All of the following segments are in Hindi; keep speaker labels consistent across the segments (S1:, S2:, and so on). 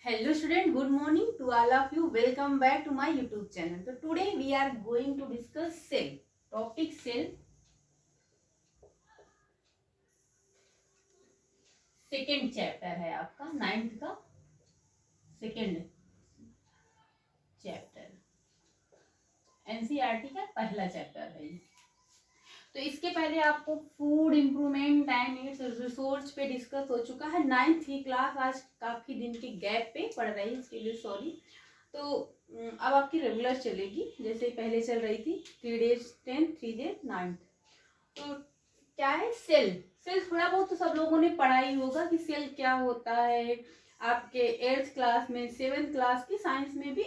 S1: Hello student, good morning to all of you. Welcome back to my YouTube channel. So today we are going to discuss cell. Topic cell. Second chapter है आपका 9th का सेकेंड चैप्टर। एनसीईआरटी का पहला चैप्टर है ये। तो इसके पहले आपको food improvement and it's resource पे डिस्कस हो चुका है। 9th की क्लास आज काफी दिन के गैप पे पढ़ रही है, इसके लिए सॉरी। तो अब आपकी रेगुलर चलेगी जैसे पहले चल रही थी, 3 days 10th 3 days 9th। तो क्या है सेल? सेल थोड़ा बहुत तो सब लोगों ने पढ़ा ही होगा कि सेल क्या होता है। आपके 8th क्लास में, 7th क्लास की साइंस में भी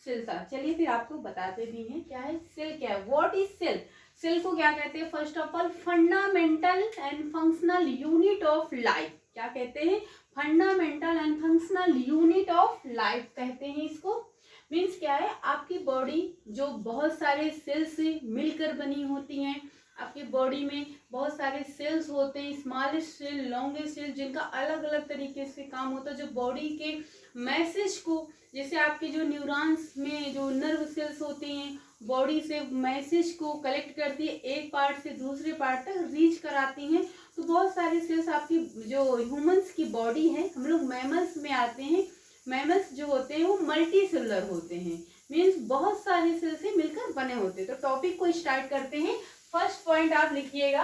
S1: सेल था। चलिए फिर आपको बताते भी हैं क्या है सेल, क्या है, व्हाट इज सेल। सेल को क्या कहते हैं? First of all fundamental and functional unit of life. क्या कहते हैं? Fundamental and functional unit of life कहते हैं इसको। मीन्स क्या है, आपकी बॉडी जो बहुत सारे सेल से मिलकर बनी होती हैं। आपकी बॉडी में बहुत सारे सेल्स होते हैं, स्मॉलेस्ट सेल, लॉन्गेस्ट सेल, जिनका अलग अलग तरीके से काम होता है, जो बॉडी के मैसेज को, जैसे आपके जो न्यूरॉन्स में जो नर्व सेल्स होते हैं, बॉडी से मैसेज को कलेक्ट करती है, एक पार्ट से दूसरे पार्ट तक रीच कराती हैं। तो बहुत सारे सेल्स आपकी जो ह्यूमंस की बॉडी है, हम लोग मैमल्स में आते हैं। मैमल्स जो होते हैं वो मल्टी सेलुलर होते हैं, मीन्स बहुत सारे सेल से मिलकर बने होते हैं। तो टॉपिक को स्टार्ट करते हैं। फर्स्ट पॉइंट आप लिखिएगा,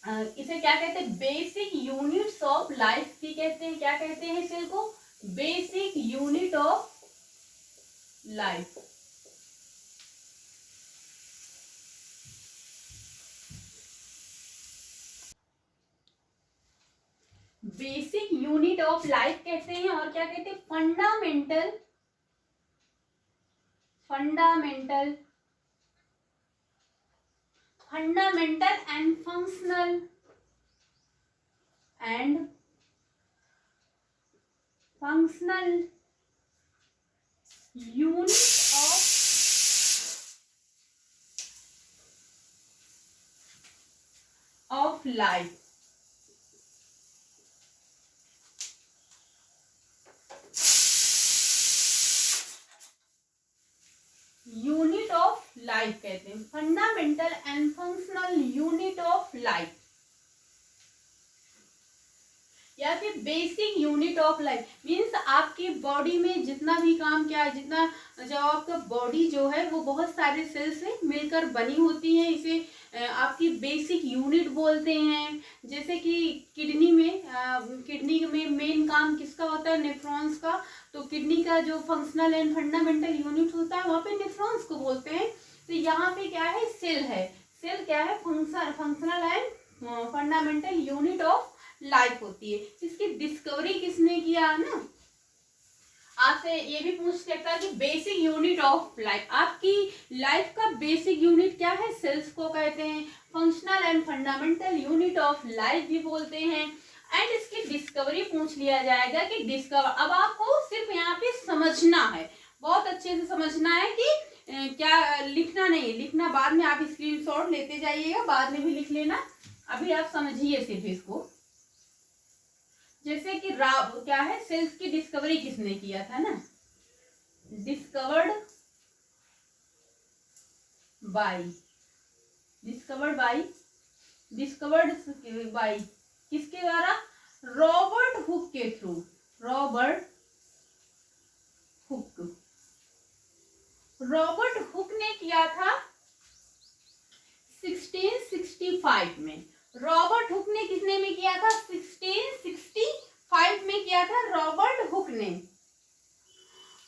S1: इसे क्या कहते हैं? बेसिक यूनिट्स ऑफ लाइफ भी कहते हैं। क्या कहते हैं सेल को? Basic unit of life. Basic unit of life कहते हैं। और क्या कहते हैं? Fundamental fundamental fundamental and functional unit of life. Unit of life कहते हैं, fundamental and functional unit of life, या फिर basic unit of life. Means आपकी बॉडी में जितना भी काम किया है, जितना जो आपका बॉडी जो है वो बहुत सारे सेल से मिलकर बनी होती है, इसे आपकी बेसिक यूनिट बोलते हैं। जैसे कि किडनी में मेन काम किसका होता है? नेफ्रॉन्स का। तो किडनी का जो फंक्शनल एंड फंडामेंटल यूनिट होता है वहाँ पे नेफ्रॉन्स को बोलते हैं। तो यहाँ पे क्या है? सेल है। सेल क्या है? Functional and fundamental unit of life होती है। इसकी डिस्कवरी किसने किया ना? आपसे ये भी पूछ सकता है कि बेसिक यूनिट ऑफ लाइफ, आपकी लाइफ का बेसिक यूनिट क्या है? सेल्स को कहते हैं। Functional and fundamental unit of life भी बोलते हैं। एंड इसकी डिस्कवरी पूछ लिया जाएगा कि डिस्कवर। अब आपको सिर्फ यहाँ पे समझना है, बहुत अच्छे से समझना है कि क्या लिखना नहीं, लिखना बाद में, आप स्क्रीनशॉट लेते जाइएगा, बाद में भी लिख लेना। अभी आप समझिए सिर्फ इसको। जैसे कि क्या है? सेल्स की डिस्कवरी किसने किया था ना? डिस्कवर्ड बाय किसके द्वारा? रॉबर्ट हुक के थ्रू। रॉबर्ट हुक ने किया था 1665 में। रॉबर्ट हुक ने किसने में किया था? 1665 में किया था रॉबर्ट हुक ने।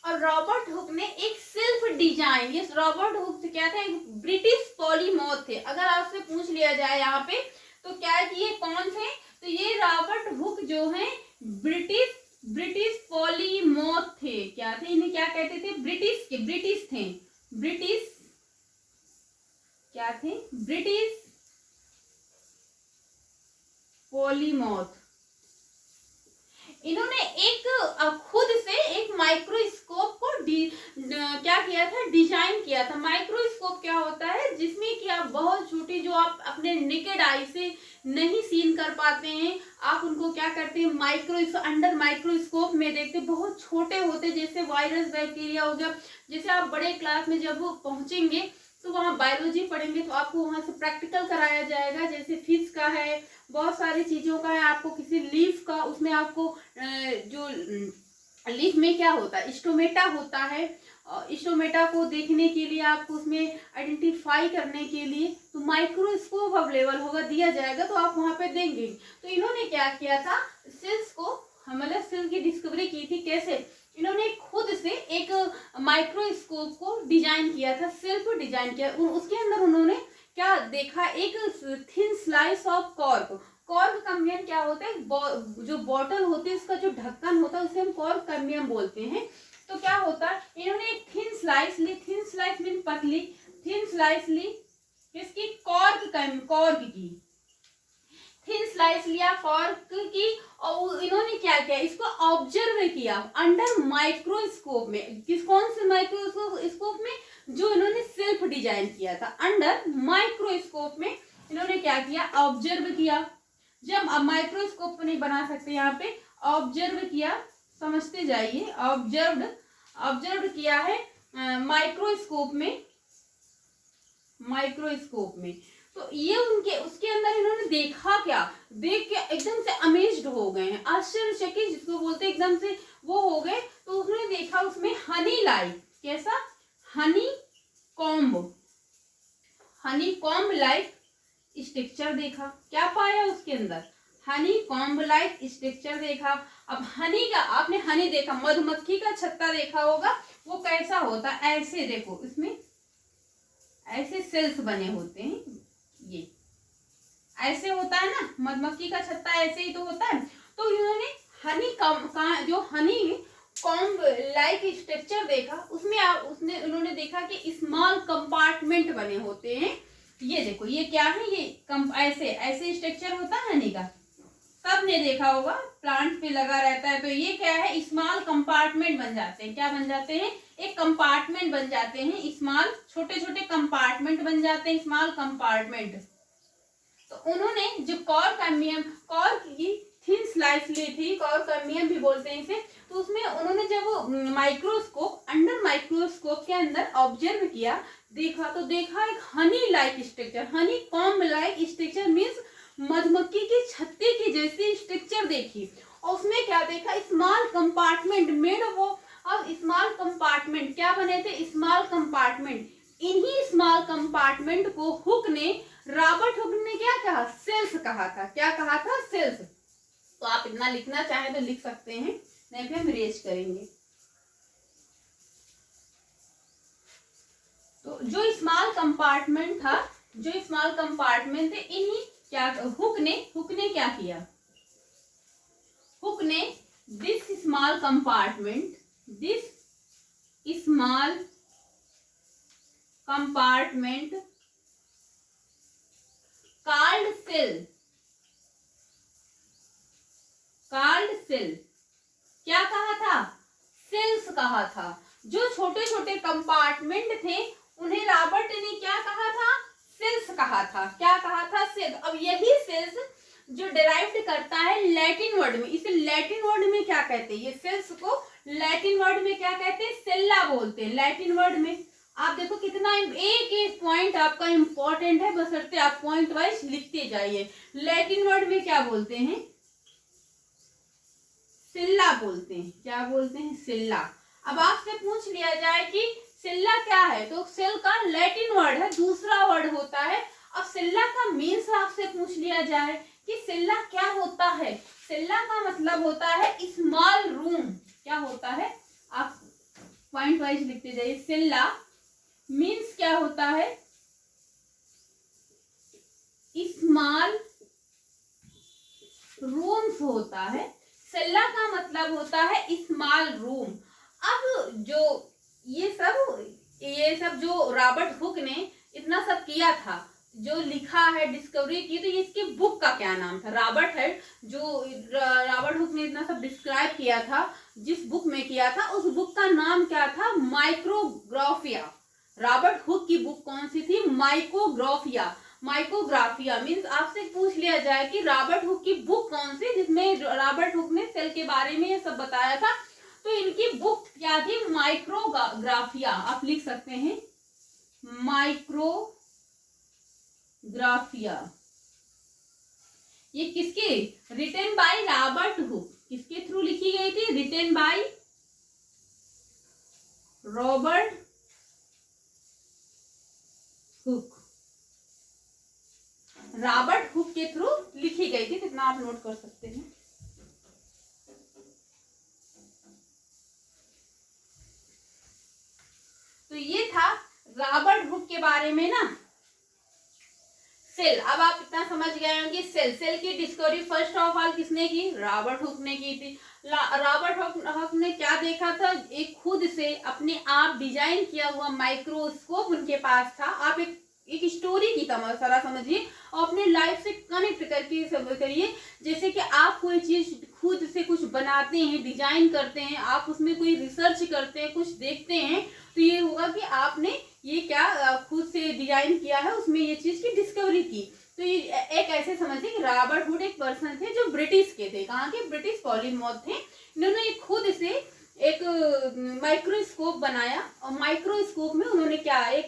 S1: और रॉबर्ट हुक ने एक सेल्फ डिजाइन, ये रॉबर्ट हुक क्या था? एक ब्रिटिश पॉलीमैथ थे। अगर आपसे पूछ लिया जाए यहाँ पे तो क्या कि ये कौन थे? तो ये रॉबर्ट हुक जो है ब्रिटिश पॉलीमैथ थे। क्या थे? इन्हें क्या कहते थे? ब्रिटिश थे। ब्रिटिश क्या थे? British polymath. इन्होंने एक खुद से एक माइक्रोस्कोप को क्या किया था, डिजाइन किया था। माइक्रोस्कोप क्या होता है, जिसमें कि आप बहुत छोटी, जो आप अपने नेकेड आई से नहीं सीन कर पाते हैं, आप उनको क्या करते हैं, अंडर माइक्रोस्कोप में देखते, बहुत छोटे होते, जैसे वायरस बैक्टीरिया हो गया। जैसे आप बड़े क्लास में जब पहुंचेंगे तो वहाँ बायोलॉजी पढ़ेंगे तो आपको वहाँ से प्रैक्टिकल कराया जाएगा, जैसे फिश का है, बहुत सारी चीजों का है, आपको किसी लीफ का, उसमें आपको जो लीफ में क्या होता है, स्टोमेटा होता है, स्टोमेटा को देखने के लिए, आपको उसमें आइडेंटिफाई करने के लिए तो माइक्रोस्कोप अवेलेबल होगा, दिया जाएगा, तो आप वहां पे देंगे। तो इन्होंने क्या किया था, सेल्स को, मतलब सेल की डिस्कवरी की थी। कैसे, इन्होंने खुद से एक माइक्रोस्कोप को डिजाइन किया था, सेल को डिजाइन किया। उसके अंदर उन्होंने क्या देखा, एक thin slice of cork. Cork cambium क्या होता है, जो बॉटल होती है उसका जो ढक्कन होता है उसे हम कॉर्क कैम्बियम बोलते हैं। तो क्या होता है, इन्होंने एक थिन स्लाइस ली, थिन स्लाइस मीन पतली, थिन स्लाइस ली किसकी, कॉर्क की थिन स्लाइस लिया कॉर्क की, और इन्होंने क्या किया, इसको ऑब्जर्व किया अंडर माइक्रोस्कोप में। कौन से माइक्रोस्कोप में, जो इन्होंने सेल्फ डिजाइन किया था, अंडर माइक्रोस्कोप में इन्होंने क्या किया, ऑब्जर्व किया। जब अब माइक्रोस्कोप नहीं बना सकते, यहाँ पे ऑब्जर्व किया, समझते जाइए, ऑब्जर्व किया है माइक्रोस्कोप में। तो ये उनके उसके अंदर इन्होंने देखा, क्या देख के एकदम से अमेज्ड हो गए हैं, आश्चर्यचकित जिसको बोलते हैं, एकदम से वो हो गए। तो उसने देखा उसमें हनी लाइक, कैसा, हनी कॉम्ब लाइक स्ट्रक्चर देखा। क्या पाया उसके अंदर, हनी कॉम्ब लाइक स्ट्रक्चर देखा। अब हनी का, आपने हनी देखा, मधुमक्खी का छत्ता देखा होगा, वो कैसा होता है, ऐसे देखो, इसमें ऐसे सेल्स बने होते हैं, ये ऐसे होता है ना, मधुमक्खी का छत्ता ऐसे ही तो होता है। तो इन्होंने जो हनी कॉम्ब लाइक स्ट्रक्चर देखा, उसमें उन्होंने देखा कि स्मॉल कंपार्टमेंट बने होते हैं। ये देखो, ये क्या है, ये ऐसे स्ट्रक्चर होता है हनी का, सबने देखा होगा, प्लांट पे लगा रहता है। तो ये क्या है, स्मॉल कंपार्टमेंट बन जाते हैं। क्या बन जाते हैं, एक कंपार्टमेंट बन जाते हैं, स्मॉल, छोटे छोटे कंपार्टमेंट बन जाते हैं, स्मॉल कंपार्टमेंट। तो उन्होंने जो कॉर्क की थिन स्लाइस ली थी, कॉर्क कैम्बियम भी बोलते हैं इसे। तो उसमें उन्होंने जब माइक्रोस्कोप, अंडर माइक्रोस्कोप के अंदर ऑब्जर्व किया, देखा, तो देखा एक Honey like structure, Honey comb like structure means मधुमक्खी के छत्ते की जैसी स्ट्रक्चर देखी। और उसमें क्या देखा, small compartment made of small compartment, क्या बने थे, स्मॉल कंपार्टमेंट। इन्हीं स्मॉल कंपार्टमेंट को रॉबर्ट हुक ने क्या कहा, सेल्स कहा था। क्या कहा था, सेल्स। तो आप इतना लिखना चाहें तो लिख सकते हैं, नहीं फिर हम रेज करेंगे। तो जो स्मॉल कंपार्टमेंट था, जो स्मॉल कंपार्टमेंट थे, इन्हीं क्या हुक ने क्या किया, हुक ने this small compartment called cell, क्या कहा था, सेल्स कहा था। जो छोटे छोटे कंपार्टमेंट थे उन्हें रॉबर्ट ने क्या कहा था, सेल्स कहा था। क्या कहा था, सेल्स। अब यही सेल्स जो डिराइव्ड करता है लैटिन वर्ड में, इसे लैटिन वर्ड में क्या कहते हैं, ये सेल्स को लैटिन वर्ड में क्या कहते हैं, सेल्ला बोलते हैं लैटिन वर्ड में। आप देखो कितना एक एक पॉइंट आपका इंपॉर्टेंट है, बशर्ते आप पॉइंट वाइज लिखते जाइए। लैटिन वर्ड में क्या बोलते हैं, सिल्ला बोलते हैं। क्या बोलते हैं, सिल्ला। अब आपसे पूछ लिया जाए कि सिल्ला क्या है, तो सेल का लैटिन वर्ड है, दूसरा वर्ड होता है। अब सिल्ला का मीन्स आपसे पूछ लिया जाए कि सिल्ला क्या होता है, सिल्ला का मतलब होता है स्मॉल रूम। क्या होता है, आप पॉइंट वाइज लिखते जाइए। सिल्ला मीन्स क्या होता है, स्मॉल रूम्स होता है। सेल्ला का मतलब होता है स्मॉल रूम। अब जो ये सब जो रॉबर्ट हुक ने इतना सब किया था, जो लिखा है, डिस्कवरी की, तो ये इसकी बुक का क्या नाम था? रॉबर्ट है जो रॉबर्ट हुक ने इतना सब डिस्क्राइब किया था, जिस बुक में किया था, उस बुक का नाम क्या था? माइक्रोग्राफिया। रॉबर्ट हुक की बुक कौन सी थी? माइक्रोग्राफिया। माइक्रोग्राफिया मीन्स आपसे पूछ लिया जाए कि रॉबर्ट हुक की बुक कौन सी जिसमें रॉबर्ट हुक ने सेल के बारे में ये सब बताया था, तो इनकी बुक क्या थी? माइक्रोग्राफिया। आप लिख सकते हैं माइक्रोग्राफिया। ये किसकी? Written by Robert Hooke. किसके थ्रू लिखी गई थी? Written by Robert Hooke. Robert Hooke के थ्रू लिखी गई थी, कितना आप नोट कर सकते हैं। तो ये था रॉबर्ट हुक के बारे में ना सेल। अब आप इतना समझ गए होंगे सेल की डिस्कवरी फर्स्ट ऑफ ऑल किसने की? रॉबर्ट हुक ने की थी। रॉबर्ट हुक ने क्या देखा था? एक खुद से अपने आप डिजाइन किया हुआ माइक्रोस्कोप उनके पास था। आप एक स्टोरी की तरह समझिए और अपने लाइफ से कनेक्ट करके करिए। जैसे कि आप कोई चीज खुद से कुछ बनाते हैं, डिजाइन करते हैं, आप उसमें कोई रिसर्च करते हैं, कुछ देखते हैं, तो ये होगा कि आपने ये क्या खुद से डिजाइन किया है, उसमें ये चीज की डिस्कवरी की। तो ये एक ऐसे समझिए कि रॉबर्ट हुक एक पर्सन थे जो ब्रिटिश के थे। कहाँ के? ब्रिटिश पॉलीमॉथ थे। इन्होंने खुद से एक माइक्रोस्कोप बनाया और माइक्रोस्कोप में उन्होंने क्या एक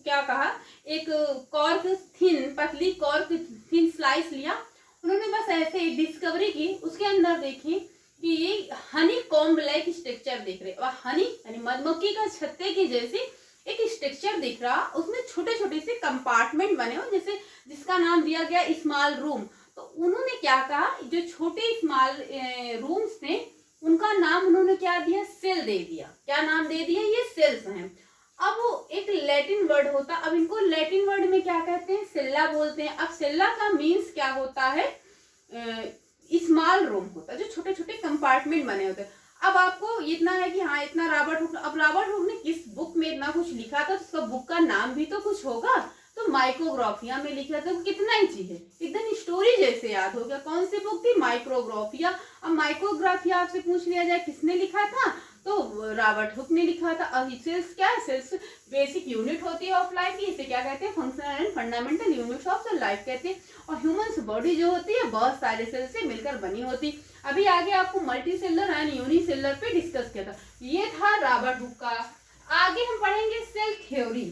S1: क्या कहा, एक कॉर्क थिन, पतली कॉर्क थिन स्लाइस लिया। उन्होंने बस ऐसे डिस्कवरी की। उसके अंदर देखी कि ये हनी कॉम्ब लाइक स्ट्रक्चर दिख रहे, और हनी यानी मधुमक्खी का छत्ते की जैसी एक स्ट्रक्चर दिख रहा। उसमें छोटे छोटे से कंपार्टमेंट बने हो, जैसे जिसका नाम दिया गया स्मॉल रूम। तो उन्होंने क्या कहा, जो छोटे स्मॉल रूम्स थे उनका नाम उन्होंने क्या दिया? सेल दे दिया। क्या नाम दे दिया? ये सेल्स हैं। अब वो एक लैटिन वर्ड होता, अब इनको लैटिन वर्ड में क्या कहते हैं? सेल्ला बोलते हैं। अब सेल्ला का मीन्स क्या होता है? स्मॉल रूम होता है, जो छोटे छोटे कंपार्टमेंट बने होते हैं। अब आपको इतना है कि हाँ इतना रॉबर्ट हुक, अब रॉबर्ट हुक ने किस बुक में इतना कुछ लिखा था, तो उसका बुक का नाम भी तो कुछ होगा। तो माइक्रोग्राफिया में लिखा था। कितना ही चीज है, एकदम स्टोरी जैसे याद हो गया। कौन सी बुक थी? माइक्रोग्राफिया। अब माइक्रोग्राफिया आपसे पूछ लिया जाए किसने लिखा था, तो रॉबर्ट हुक ने लिखा था। अब सेल्स क्या है? सेल्स बेसिक यूनिट होती है ऑफ लाइफ की। इसे क्या कहते हैं? Functional and fundamental units of life कहते हैं। और ह्यूमन बॉडी जो होती है बहुत सारे सेल से मिलकर बनी होती। अभी आगे आपको मल्टी सेलर एंड यूनिसेलर पे डिस्कस किया था। ये था रॉबर्ट हुक का। आगे हम पढ़ेंगे सेल थ्योरी।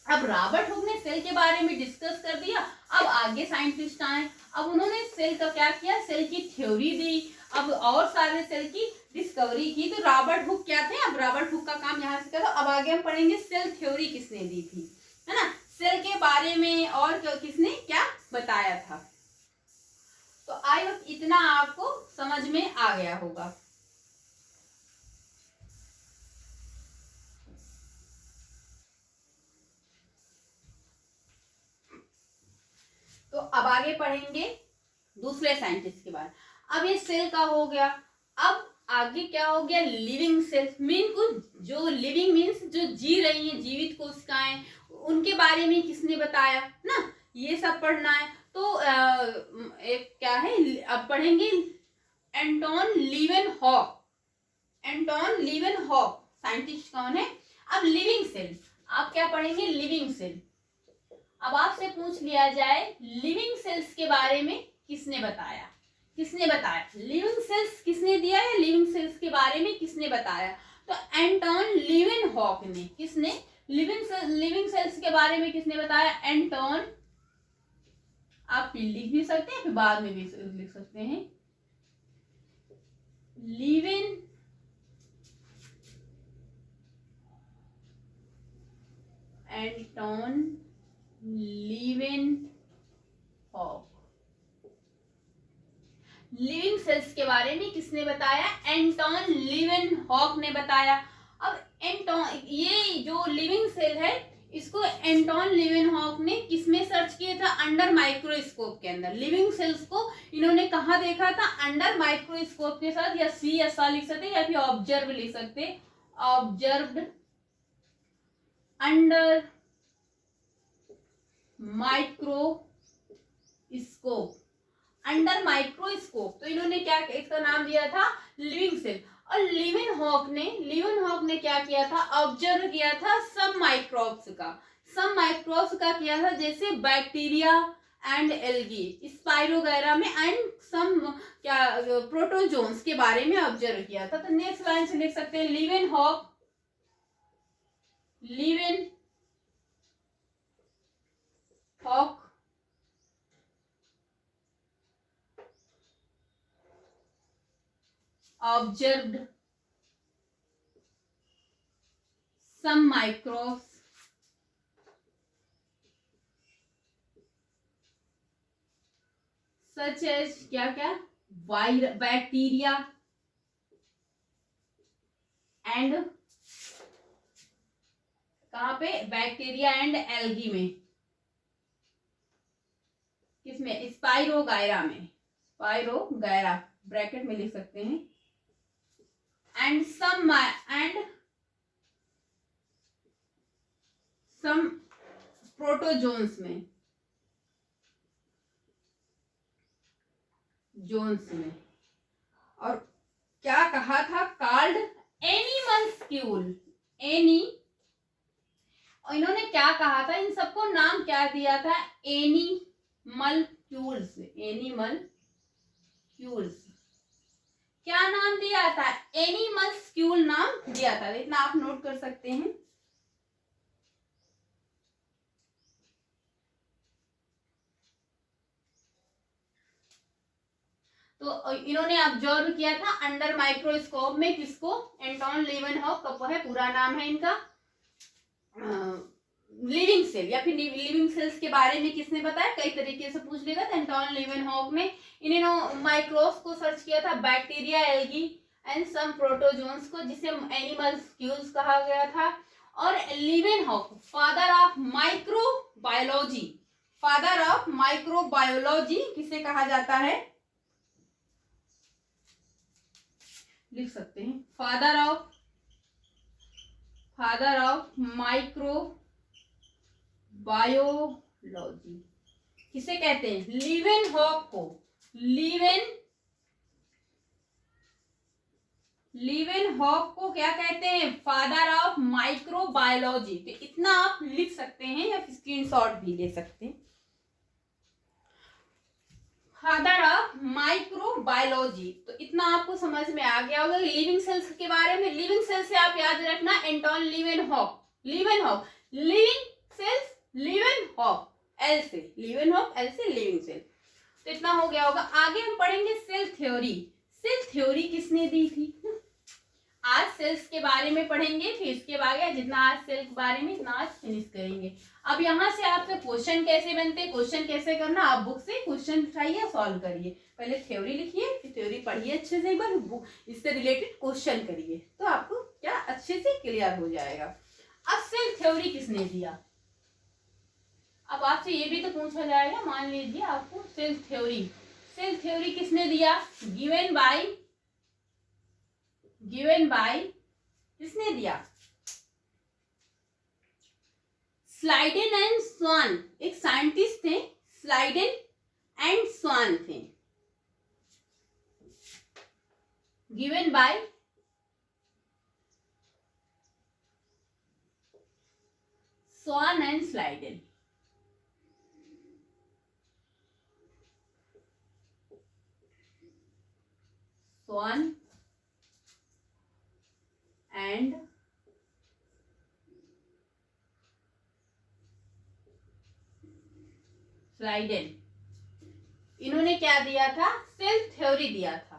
S1: अब रॉबर्ट हुक ने सेल के बारे में डिस्कस कर दिया। अब आगे साइंटिस्ट आए, अब उन्होंने सेल का क्या किया? सेल की थ्योरी दी। अब और सारे सेल की डिस्कवरी की। तो रॉबर्ट हुक क्या थे? अब रॉबर्ट हुक का काम यहाँ से करो। अब आगे हम पढ़ेंगे सेल थ्योरी किसने दी थी, है ना, सेल के बारे में और किसने क्या बताया था। तो आई होप इतना आपको समझ में आ गया होगा। तो अब आगे पढ़ेंगे दूसरे साइंटिस्ट के बारे में। अब ये सेल का हो गया। अब आगे क्या हो गया? लिविंग सेल्स मीन कुछ जो लिविंग मीन्स जो जी रही हैं, जीवित कोशिकाएं, उनके बारे में किसने बताया ना, ये सब पढ़ना है। तो एक क्या है, अब पढ़ेंगे Anton Leeuwenhoek. Anton Leeuwenhoek scientist कौन है? अब लिविंग सेल, आप क्या पढ़ेंगे? Living cell. अब आपसे पूछ लिया जाए लिविंग सेल्स के बारे में किसने बताया, किसने बताया? लिविंग सेल्स किसने दिया है? लिविंग सेल्स के बारे में किसने बताया? तो एंटोन लीवेनहॉक ने। किसने? लिविंग सेल्स के बारे में किसने बताया? एंटोन, आप लिख भी सकते हैं फिर बाद में भी लिख सकते हैं, लीवेन एंटोन लीवेनहॉक। लिविंग सेल्स के बारे में किसने बताया? एंटोन लीवेनहॉक ने बताया। अब एंटोन, ये जो लिविंग सेल है इसको एंटोन लीवेनहॉक ने किसमें सर्च किया था? अंडर माइक्रोस्कोप के अंदर। लिविंग सेल्स को इन्होंने कहाँ देखा था? अंडर माइक्रोस्कोप के साथ, या सी एस आर लिख सकते या फिर ऑब्जर्व लिख सकते, observed under microscope, under microscope. तो इन्होंने क्या, इसका नाम दिया था लिविंग सेल। और लीवेनहॉक ने क्या किया था, ऑब्जर्व किया था सब माइक्रोब्स का किया था, जैसे बैक्टीरिया एंड एल्गी, स्पाइरोगैरा में, एंड सम क्या प्रोटोजोन्स के बारे में ऑब्जर्व किया था। तो नेक्स्ट लाइन से लिख सकते हैं Leeuwenhoek observed some microbes such as क्या बैक्टीरिया एंड, कहाँ पे, बैक्टीरिया एंड एल्गी में, किसमें, स्पाइरोगायरा में, स्पाइरोगायरा ब्रैकेट में लिख सकते हैं, एंड सम प्रोटोजोन्स में, और क्या कहा था, कॉल्ड एनिमल्स्क्यूल, और इन्होंने क्या कहा था, इन सबको नाम क्या दिया था, एनिमल्क्यूल्स। क्या नाम दिया था, एनिमल्स्क्यूल नाम दिया था। इतना आप नोट कर सकते हैं। तो इन्होंने ऑब्जर्व किया था अंडर माइक्रोस्कोप में, किसको, एंटोन लीवेनहॉक, का है पूरा नाम है इनका, लिविंग सेल, या फिर लिविंग सेल्स के बारे में किसने बताया, कई तरीके से पूछ लेगा। तो एंटोन लीवेनहॉक ने इन्होंने माइक्रोब्स को सर्च किया था, bacteria, algae and some protozoans को, जिसे एनिमल्स्क्यूल्स कहा गया था। और लीवेनहॉक फादर ऑफ माइक्रोबायोलॉजी किसे कहा जाता है, लिख सकते हैं, फादर ऑफ माइक्रोबायोलॉजी किसे कहते हैं, लीवेनहॉक को, लीवेनहॉक को क्या कहते हैं, फादर ऑफ माइक्रोबायोलॉजी। तो इतना आप लिख सकते हैं, या स्क्रीनशॉट भी ले सकते हैं। फादर ऑफ माइक्रोबायोलॉजी, तो इतना आपको समझ में आ गया होगा लिविंग सेल्स के बारे में। लिविंग सेल्स से आप याद रखना Anton Leeuwenhoek, living cells, Leeuwenhoek, L से लिविंग सेल। तो इतना हो गया होगा। आगे हम पढ़ेंगे सेल थ्योरी किसने दी थी। आज सेल्स के बारे में पढ़ेंगे, फिर इसके बाद जितना आज सेल के बारे में इतना आज फिनिश करेंगे। अब यहाँ से आपसे क्वेश्चन कैसे बनते, क्वेश्चन कैसे करना, आप बुक से क्वेश्चन उठाइए, सॉल्व करिए। पहले थ्योरी लिखिए, फिर थ्योरी पढ़िए अच्छे से, एक बार इससे रिलेटेड क्वेश्चन करिए, तो आपको क्या अच्छे से क्लियर हो जाएगा। अब सेल थ्योरी किसने दिया, अब आपसे ये भी तो पूछा जाएगा, मान लीजिए आपको सेल थ्योरी किसने दिया, गिवन बाय किसने दिया, स्लाइडेन एंड स्वान, एक साइंटिस्ट थे, स्लाइडेन एंड स्वान थे, given by Schwann and Schleiden. Schwann and Schleiden, इन्होंने क्या दिया था, सेल थ्योरी दिया था।